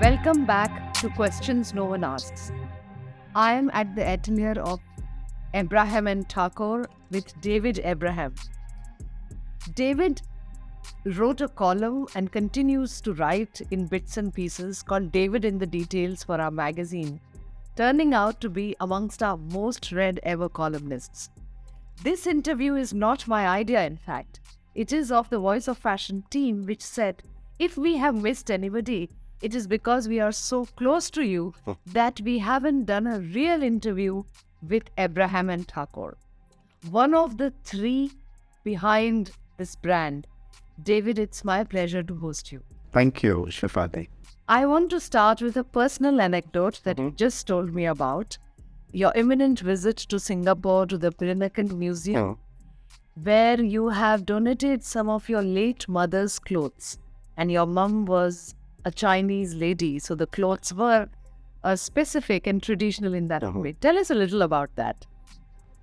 Welcome back to Questions No One Asks. I am at the atelier of Abraham Thakore with David Abraham. David wrote a column and continues to write in bits and pieces called David in the Details for our magazine, turning out to be amongst our most read ever columnists. This interview is not my idea, in fact. It is of the Voice of Fashion team, which said, if we have missed anybody, it is because we are so close to you that we haven't done a real interview with Abraham Thakore, one of the three behind this brand. David, it's my pleasure to host you. Thank you, Shefalee. I want to start with a personal anecdote that you just told me about. Your imminent visit to Singapore to the Peranakan Museum, where you have donated some of your late mother's clothes. And your mum was a Chinese lady, so the clothes were specific and traditional in that way. Tell us a little about that.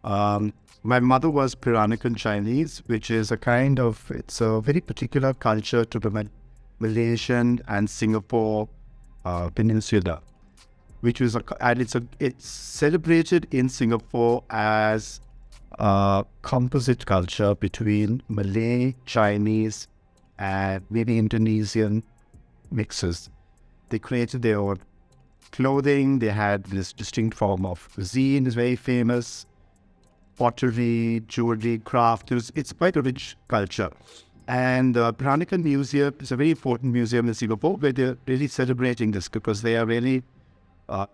My mother was Peranakan Chinese, which is it's a very particular culture to the Malaysian and Singapore peninsula, which was it's celebrated in Singapore as a composite culture between Malay, Chinese, and maybe Indonesian mixes. They created their own clothing. They had this distinct form of cuisine, is very famous. Pottery, jewelry, craft. It's quite a rich culture. And the Peranakan Museum is a very important museum in Singapore where they're really celebrating this because they are really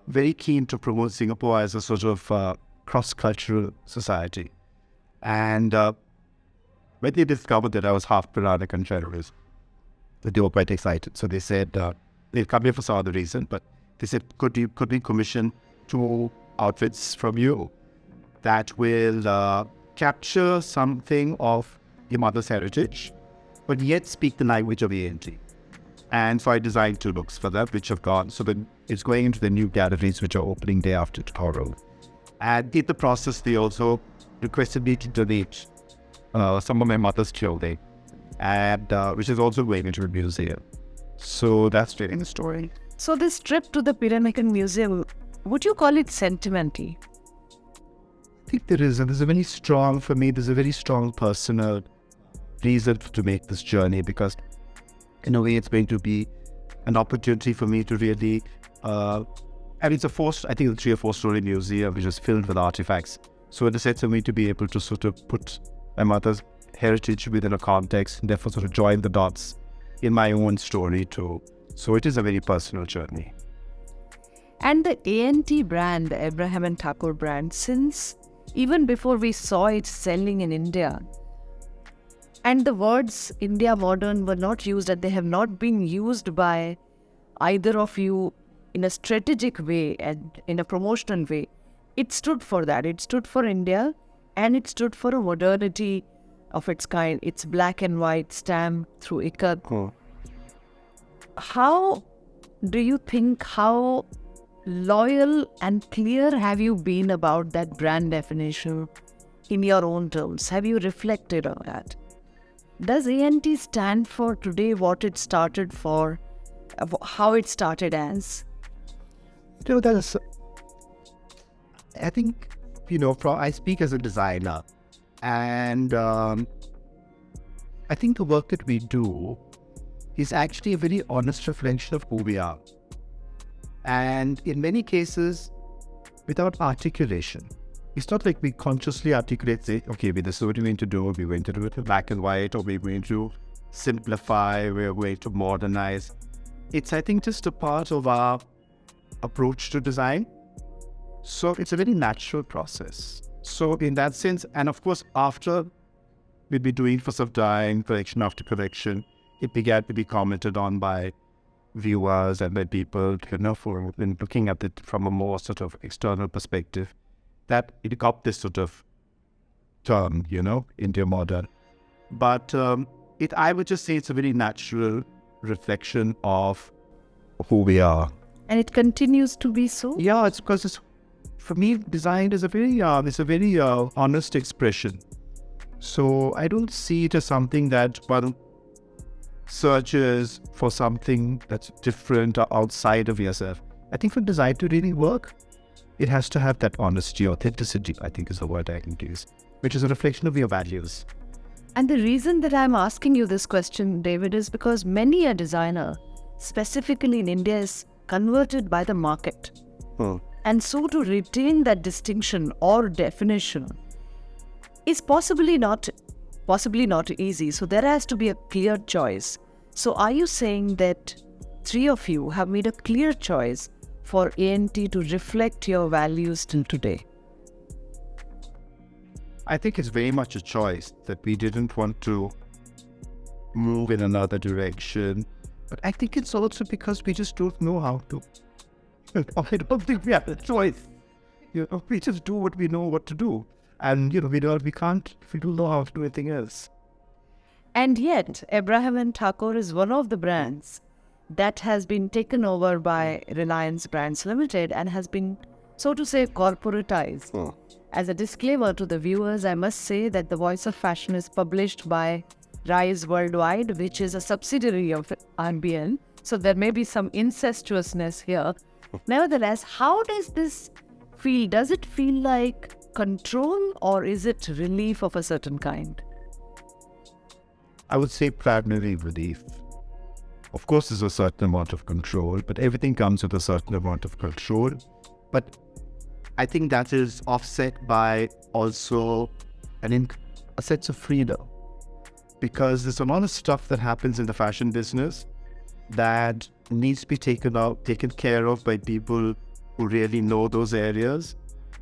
very keen to promote Singapore as a sort of cross-cultural society. And when they discovered that I was half Peranakan Chinese, they were quite excited. So they said they'll come here for some other reason, but they said, could we commission 2 outfits from you that will capture something of your mother's heritage, but yet speak the language of ENT. And so I designed 2 looks for that, which have gone. So then it's going into the new galleries, which are opening day after tomorrow. And in the process, they also requested me to donate some of my mother's clothing, and which is also going into a museum. So that's really the story. So this trip to the Peranakan Museum, would you call it sentimental? I think there's a very strong personal reason to make this journey, because in a way it's going to be an opportunity for me to really, it's I think a 3 or 4 story museum which is filled with artifacts. So in a sense for me to be able to sort of put my mother's heritage within a context and therefore sort of join the dots in my own story too. So it is a very personal journey. And the ENT brand, the Abraham Thakore brand, since even before we saw it selling in India, and the words India modern were not used, and they have not been used by either of you in a strategic way and in a promotional way, it stood for that. It stood for India, and it stood for a modernity of its kind. It's black and white stamped through ikat. How do you think, how loyal and clear have you been about that brand definition in your own terms? Have you reflected on that? Does ENT stand for today what it started for, how it started as? I think, I speak as a designer, and I think the work that we do is actually a very honest reflection of who we are. And in many cases, without articulation. It's not like we consciously articulate, say, okay, this is what we're going to do. We're going to do it in black and white, or we're going to simplify, we're going to modernize. It's, I think, just a part of our approach to design. So it's a very natural process. So in that sense, and of course, after we'd be doing for some time, collection after collection, it began to be commented on by viewers and by people, who have been looking at it from a more sort of external perspective, that it got this sort of term, India modern. But I would just say it's a very natural reflection of who we are. And it continues to be so? Yeah, it's because for me, design is a very honest expression. So I don't see it as something that, searches for something that's different or outside of yourself. I think for design to really work, it has to have that honesty, authenticity, I think is the word I can use, which is a reflection of your values. And the reason that I'm asking you this question, David, is because many a designer, specifically in India, is converted by the market. And so to retain that distinction or definition is possibly not easy. So there has to be a clear choice. So are you saying that three of you have made a clear choice for ENT to reflect your values till today? I think it's very much a choice that we didn't want to move in another direction. But I think it's also because we just don't know how to. I don't think we have a choice. We just do what we know what to do. And, we don't know how to do anything else. And yet, Abraham Thakore is one of the brands that has been taken over by Reliance Brands Limited and has been, so to say, corporatized. As a disclaimer to the viewers, I must say that The Voice of Fashion is published by Rise Worldwide, which is a subsidiary of RBN. So there may be some incestuousness here. Nevertheless, how does this feel? Does it feel like control or is it relief of a certain kind? I would say primarily relief. Of course, there's a certain amount of control, but everything comes with a certain amount of control. But I think that is offset by also a sense of freedom. Because there's a lot of stuff that happens in the fashion business that needs to be taken care of by people who really know those areas.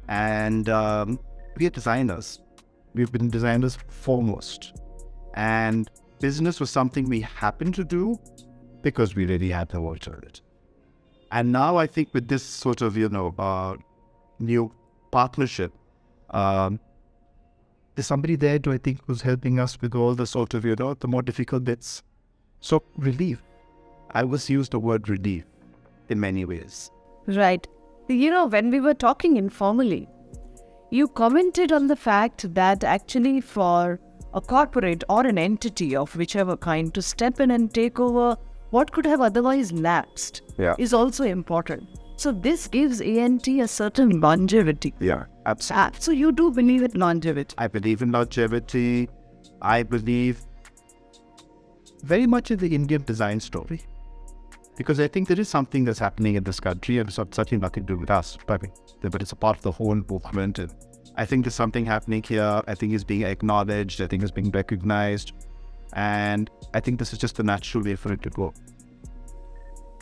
And we are designers. We've been designers foremost. And business was something we happened to do because we really had no alternative. And now I think with this sort of, new partnership, there's somebody there, I think, who's helping us with all the sort of, the more difficult bits. So relief. I always use the word relief in many ways. Right. When we were talking informally, you commented on the fact that actually for a corporate or an entity of whichever kind to step in and take over what could have otherwise lapsed is also important. So this gives ENT a certain longevity. Yeah, absolutely. So you do believe in longevity? I believe in longevity. I believe very much in the Indian design story. Because I think there is something that's happening in this country, and it's certainly nothing to do with us, but it's a part of the whole movement. And I think there's something happening here. I think it's being acknowledged. I think it's being recognized. And I think this is just the natural way for it to go.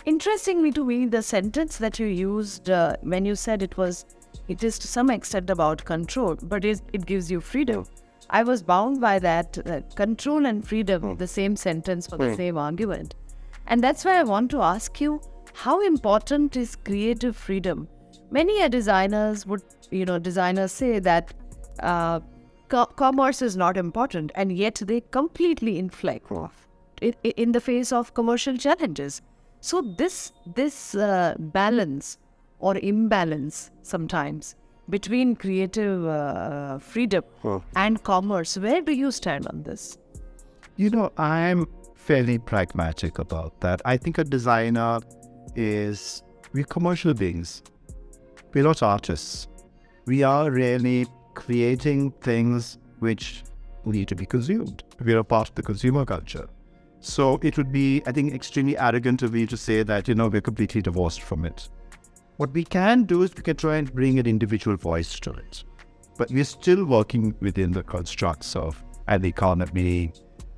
Interestingly to me, the sentence that you used when you said it is to some extent about control, but it gives you freedom. I was bound by that control and freedom, the same sentence for the same argument. And that's why I want to ask you, how important is creative freedom? Many designers say that commerce is not important, and yet they completely inflect in the face of commercial challenges. So this balance or imbalance sometimes between creative freedom and commerce, where do you stand on this? I'm fairly pragmatic about that. I think a designer we're commercial beings. We're not artists. We are really creating things which need to be consumed. We're a part of the consumer culture. So it would be, I think, extremely arrogant of me to say that, we're completely divorced from it. What we can do is we can try and bring an individual voice to it. But we're still working within the constructs of an economy,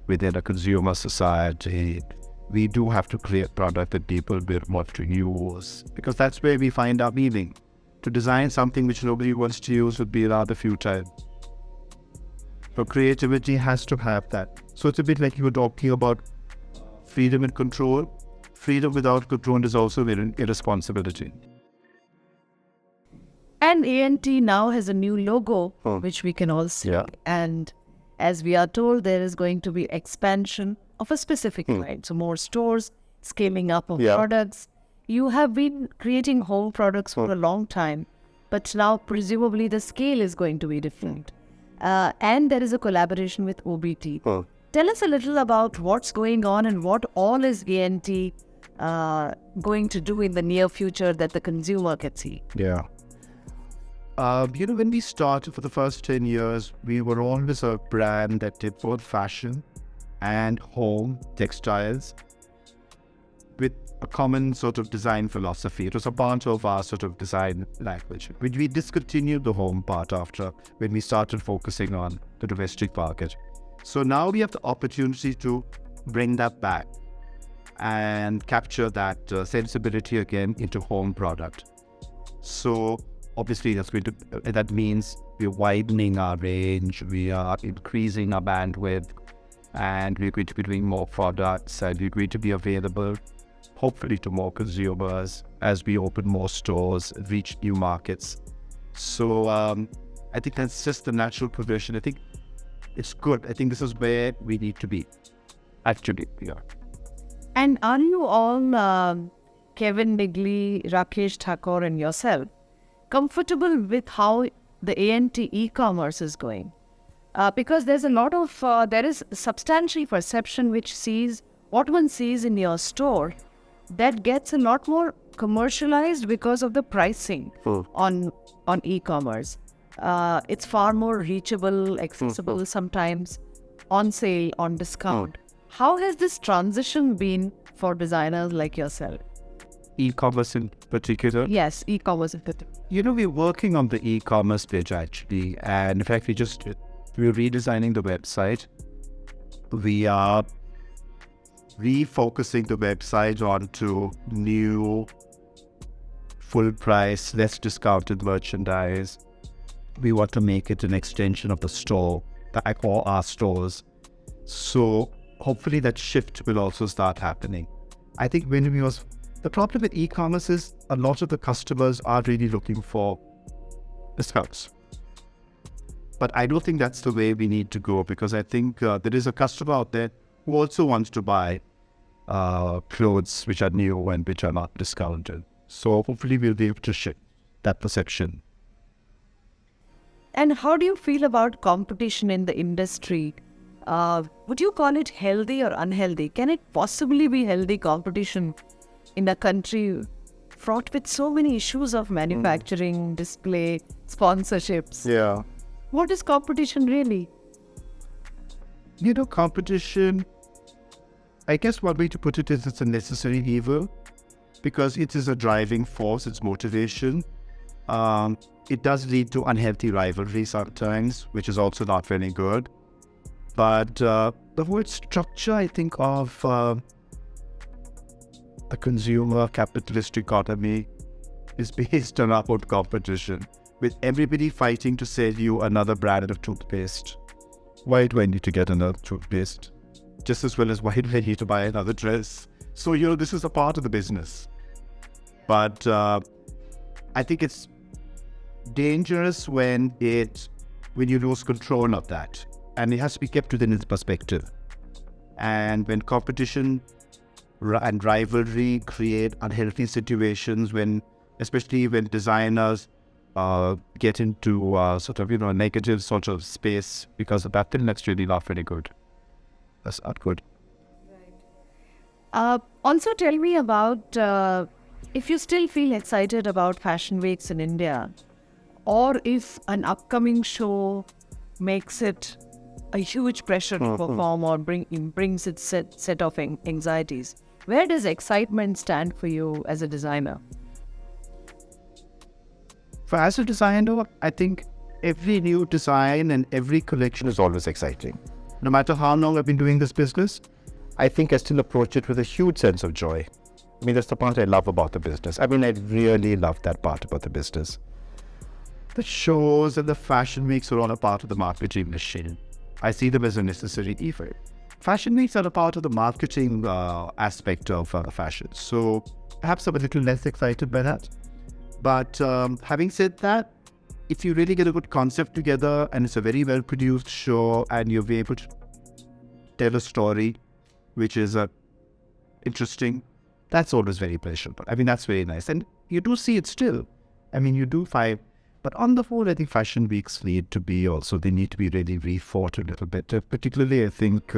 within a consumer society. We do have to create product that people will want to use, because that's where we find our meaning. To design something which nobody wants to use would be rather futile. So creativity has to have that. So it's a bit like you were talking about freedom and control. Freedom without control is also irresponsibility. And ENT now has a new logo, which we can all see. Yeah. And as we are told, there is going to be expansion of a specific kind. So more stores, scaling up of products. You have been creating home products for a long time, but now presumably the scale is going to be different. And there is a collaboration with OBT. Tell us a little about what's going on and what all is ENT going to do in the near future that the consumer can see. Yeah. When we started for the first 10 years, we were always a brand that did both fashion and home textiles with a common sort of design philosophy. It was a part of our sort of design language. We discontinued the home part after when we started focusing on the domestic market. So now we have the opportunity to bring that back and capture that sensibility again into home product. So obviously that means we're widening our range, we are increasing our bandwidth, and we're going to be doing more products, and we're going to be available hopefully to more consumers as we open more stores, reach new markets. So I think that's just the natural progression. I think it's good. I think this is where we need to be. Actually, we are. And are you all, Kevin Nigley, Rakesh Thakore and yourself, comfortable with how the ENT e-commerce is going? Because there's a lot of, there is substantial perception which sees what one sees in your store that gets a lot more commercialized because of the pricing on e-commerce. It's far more reachable, accessible sometimes, on sale, on discount. How has this transition been for designers like yourself? E-commerce in particular? Yes, e-commerce in particular. We're working on the e-commerce page actually, and in fact, we're redesigning the website. We are refocusing the website onto new, full price, less discounted merchandise. We want to make it an extension of the store, like all our stores. So hopefully that shift will also start happening. I think the problem with e-commerce is a lot of the customers are really looking for discounts. But I don't think that's the way we need to go, because I think there is a customer out there who also wants to buy clothes which are new and which are not discounted. So hopefully we'll be able to shift that perception. And how do you feel about competition in the industry? Would you call it healthy or unhealthy? Can it possibly be healthy competition in a country fraught with so many issues of manufacturing, display, sponsorships? Yeah. What is competition really? Competition, I guess one way to put it is it's a necessary evil, because it is a driving force, it's motivation. It does lead to unhealthy rivalry sometimes, which is also not very good. But the whole structure, I think, of the consumer capitalist economy is based on upward competition, with everybody fighting to sell you another brand of toothpaste. Why do I need to get another toothpaste? Just as well as why do I need to buy another dress? So, this is a part of the business. But I think it's dangerous when you lose control of that. And it has to be kept within its perspective. And when competition and rivalry create unhealthy situations, especially when designers get into a negative sort of space because of that, then that's really not very good. That's not good. Right. Also tell me about if you still feel excited about fashion weeks in India, or if an upcoming show makes it a huge pressure to perform or brings its set of anxieties. Where does excitement stand for you as a designer? As a designer, I think every new design and every collection is always exciting. No matter how long I've been doing this business, I think I still approach it with a huge sense of joy. I mean, that's the part I love about the business. I mean, I really love that part about the business. The shows and the fashion weeks are all a part of the marketing machine. I see them as a necessary evil. Fashion weeks are a part of the marketing aspect of fashion. So perhaps I'm a little less excited by that. But having said that, if you really get a good concept together and it's a very well-produced show and you're able to tell a story which is interesting, that's always very pleasurable. I mean, that's very nice. And you do see it still. I mean, you do find But on the whole, I think fashion weeks need to be they need to be really rethought a little bit. Particularly, I think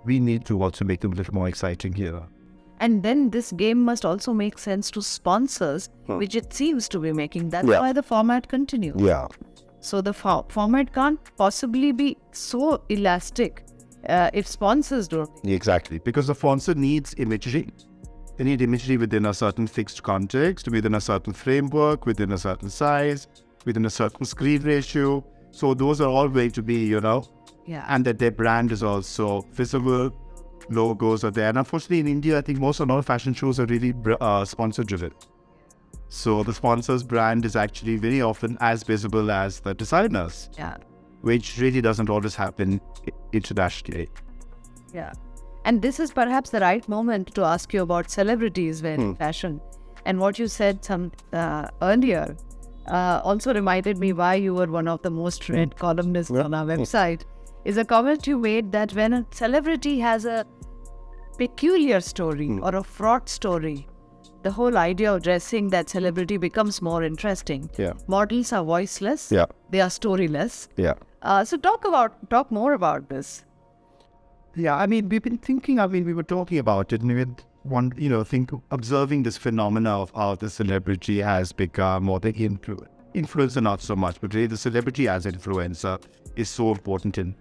we need to also make them a little more exciting here. And then this game must also make sense to sponsors, which it seems to be making. That's why the format continues. Yeah. So the format can't possibly be so elastic if sponsors don't. Exactly. Because the sponsor needs imagery. They need imagery within a certain fixed context, within a certain framework, within a certain size, within a certain screen ratio. So those are all going to be, and that their brand is also visible, logos are there. And unfortunately in India, I think most of our fashion shows are really sponsor driven. So the sponsor's brand is actually very often as visible as the designers, which really doesn't always happen internationally. Yeah. And this is perhaps the right moment to ask you about celebrities wearing fashion. And what you said earlier also reminded me why you were one of the most read columnists on our website, is a comment you made that when a celebrity has a peculiar story or a fraught story, the whole idea of dressing that celebrity becomes more interesting. Yeah. Models are voiceless. Yeah. They are storyless. Yeah. So talk more about this. Yeah, I mean, we've been thinking, we were talking about it, and we had observing this phenomena of how the celebrity has become, or the influencer not so much, but really the celebrity as influencer is so important in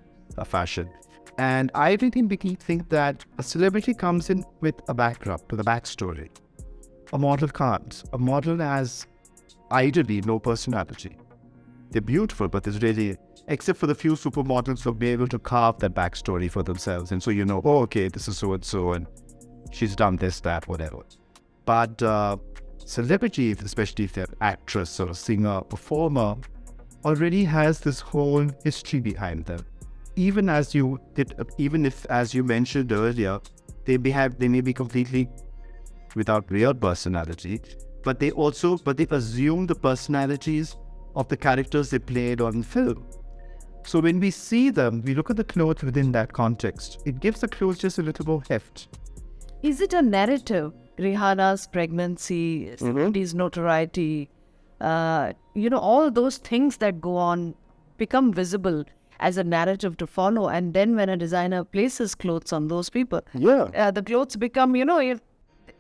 fashion. And I really think that a celebrity comes in with a backdrop, with a backstory. A model can't. A model has ideally no personality. They're beautiful, but there's really, except for the few supermodels, who'll be able to carve that backstory for themselves. And so okay, this is so-and-so, and she's done this, that, whatever. But celebrity, especially if they're an actress or a singer, performer, already has this whole history behind them. Even if, as you mentioned earlier, they may be completely without real personality, but they assume the personalities of the characters they played on film. So when we see them, we look at the clothes within that context. It gives the clothes just a little more heft. Is it a narrative? Rihanna's pregnancy, somebody's notoriety, all those things that go on become visible as a narrative to follow. And then when a designer places clothes on those people, the clothes become,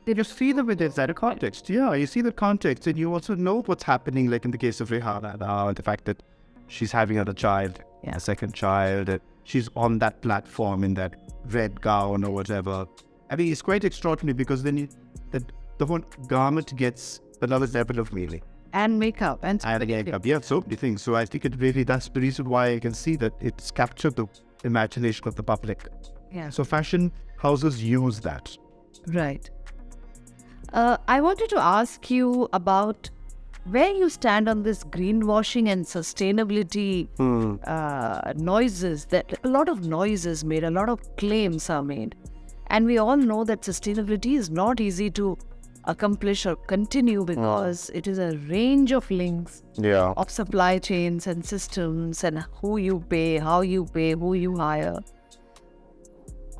they just see them within that context. Yeah, you see the context, and you also know what's happening, like in the case of Rihanna now, the fact that she's having another child, a second child, and she's on that platform in that red gown or whatever. I mean, it's quite extraordinary because then the whole garment gets another level of meaning. And makeup. And makeup. Yeah, so many things. So I think that's the reason why I can see that it's captured the imagination of the public. Yeah. So fashion houses use that. Right. I wanted to ask you about where you stand on this greenwashing and sustainability noises. That a lot of noise is made, a lot of claims are made. And we all know that sustainability is not easy to accomplish or continue because it is a range of links of supply chains and systems and who you pay, how you pay, who you hire.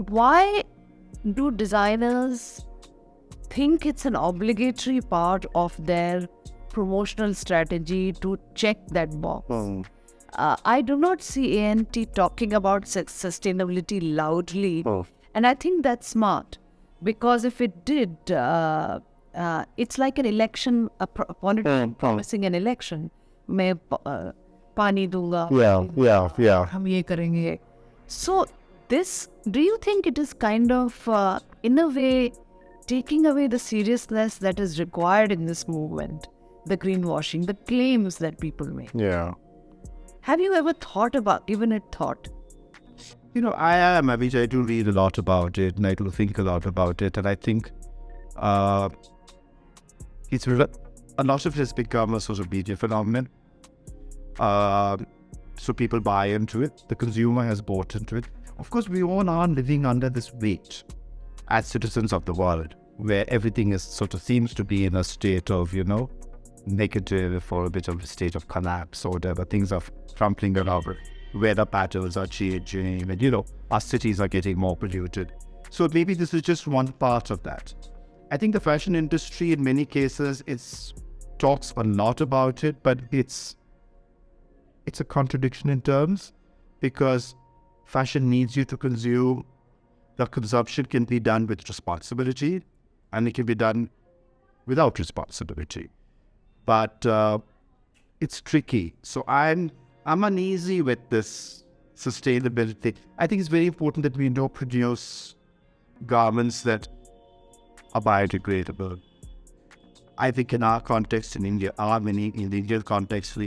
Why do designers think it's an obligatory part of their promotional strategy to check that box? I do not see ENT talking about sustainability loudly, and I think that's smart, because if it did, it's like an election, a politician promising an election. मैं पानी दूंगा, हम ये करेंगे. So this, do you think it is kind of, in a way, taking away the seriousness that is required in this movement, the greenwashing, the claims that people make? Yeah. Have you ever given it thought? I do read a lot about it, and I do think a lot about it, and I think a lot of it has become a social media phenomenon. So people buy into it. The consumer has bought into it. Of course, we all are living under this weight as citizens of the world, where everything seems to be in a state of, negative or a bit of a state of collapse or whatever. Things are crumbling around. Weather patterns are changing, and our cities are getting more polluted. So maybe this is just one part of that. I think the fashion industry, in many cases, talks a lot about it, but it's it's a contradiction in terms, because fashion needs you to consume. The consumption can be done with responsibility, and it can be done without responsibility. But it's tricky. So I'm uneasy with this sustainability. I think it's very important that we don't produce garments that are biodegradable. I think in our context in India, in the Indian context,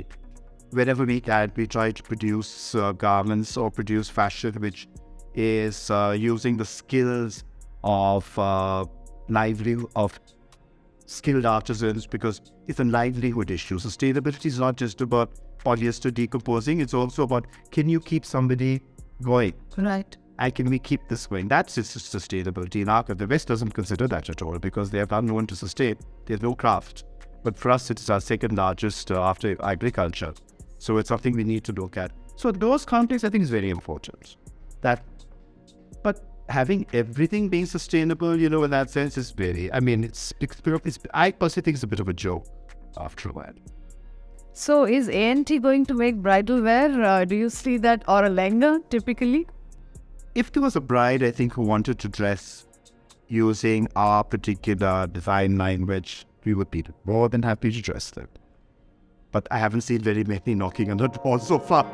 wherever we can, we try to produce garments or produce fashion which is using the skills of skilled artisans, because it's a livelihood issue. Sustainability is not just about polyester decomposing, it's also about, can you keep somebody going? Right. And can we keep this going? That's just sustainability. In our, the West doesn't consider that at all, because they have unknown to sustain. There's no craft. But for us, it's our second largest after agriculture. So it's something we need to look at. So those contexts, I think, is very important. But having everything being sustainable, in that sense, is very, I personally think it's a bit of a joke after a while. So is ENT going to make bridal wear? Do you see that, or a lehenga typically? If there was a bride, I think, who wanted to dress using our particular design language, we would be more than happy to dress them. But I haven't seen very many knocking on the door so far.